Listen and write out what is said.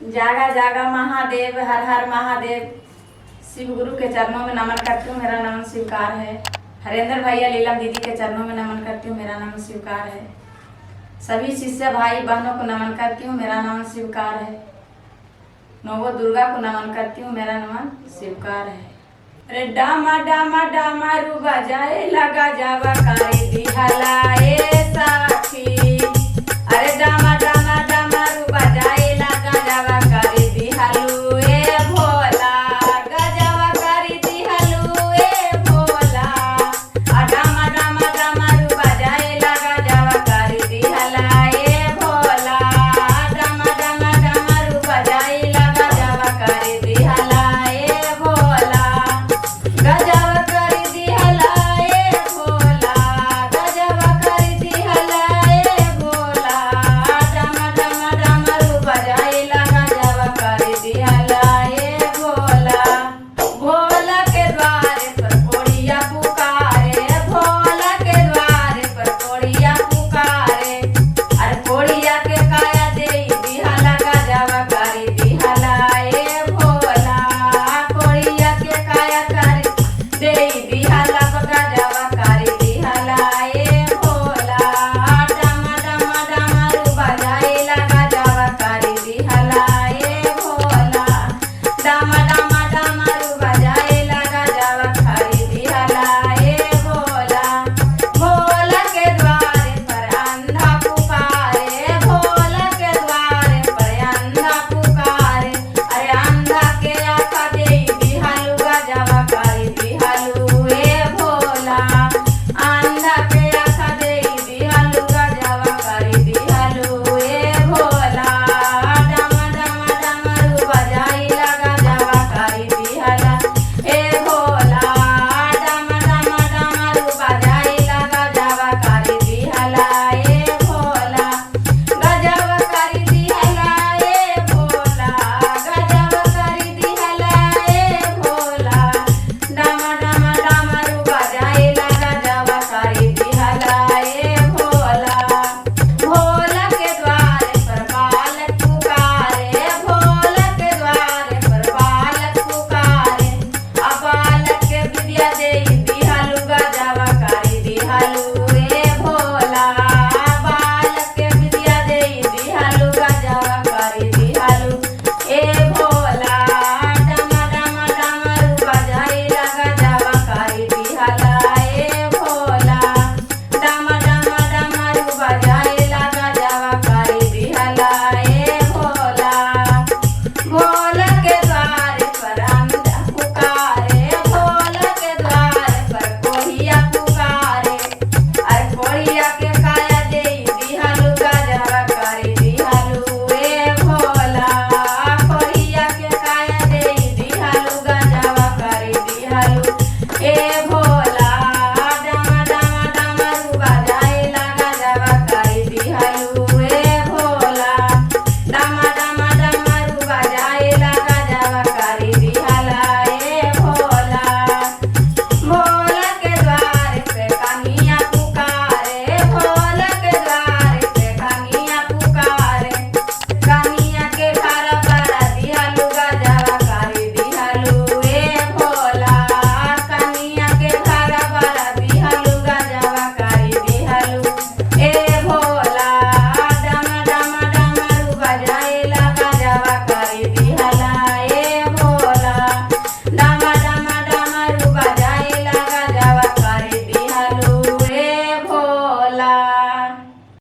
जागा जागा महादेव, हर हर महादेव। शिव गुरु के चरणों में नमन करती हूँ, मेरा नमन स्वीकार है। हरेंद्र भैया लीला दीदी के चरणों में नमन करती हूँ, मेरा नमन स्वीकार है। सभी शिष्य भाई बहनों को नमन करती हूँ, मेरा नमन स्वीकार है। नवो दुर्गा को नमन करती हूँ, मेरा नमन स्वीकार है। अरे डामा डामा डामा रूबा जाए लगा जावा करे दिहला ए साखी। अरे डामा